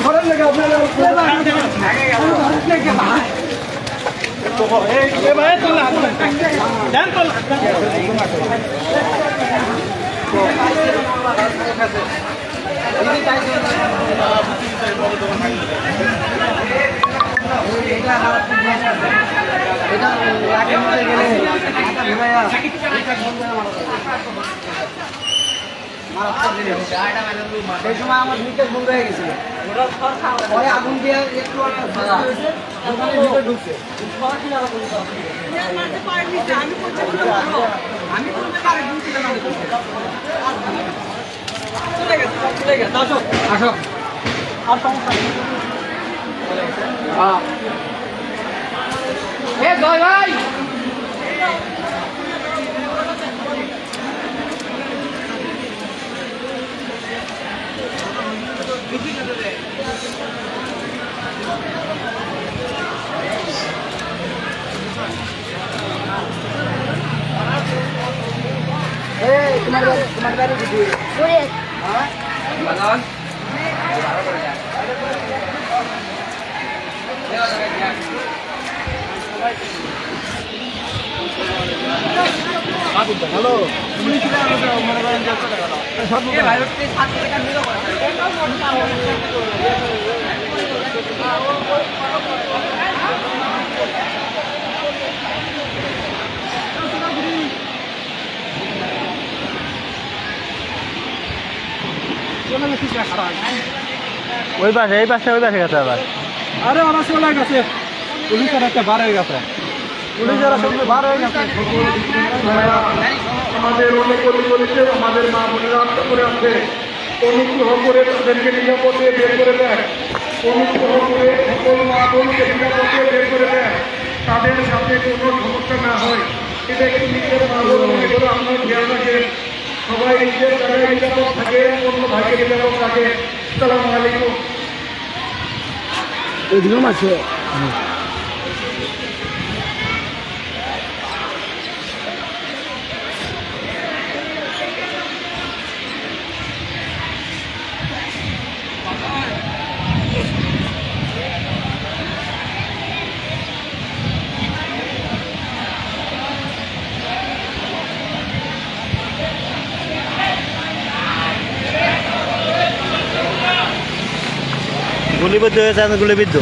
ধরেন নাকি আপনারা সেই সময় আমার নিকেশ বন্ধ হয়ে গেছিল পরে আগুন দিয়ে একটু ঢুকছে আর সমস্যা ভাই তোমার বাড়ি দিদি হ্যালো ওই পাশে এই পাশে ওই পাশে গেছে আবার আরে ওরা চলে গেছে পুলিশের একটা বার হয়ে গেছে পুলিশের সঙ্গে বার হয়ে গেছে আমাদের অনেক করেছে আমাদের মা বোনেরা আত্মা করে আছে অনুগ্রহ করে তাদেরকে নিরাপদে বের করে দেয় অনুগ্রহ করে সকল মা বোনকে নিরাপদে বের করে দেয় তাদের সাথে কোনো সমস্যা না হয় এটা একটু নিজের মা বোন মনে করে আপনার খেয়াল রাখেন সবাই নিজের জায়গায় নিরাপদ থাকে অন্য ভাইকে নিরাপদ থাকে আসসালামু আলাইকুম এদিকেও আছে গুলিবিদ্ধ হয়েছে গুলিবিদ্ধ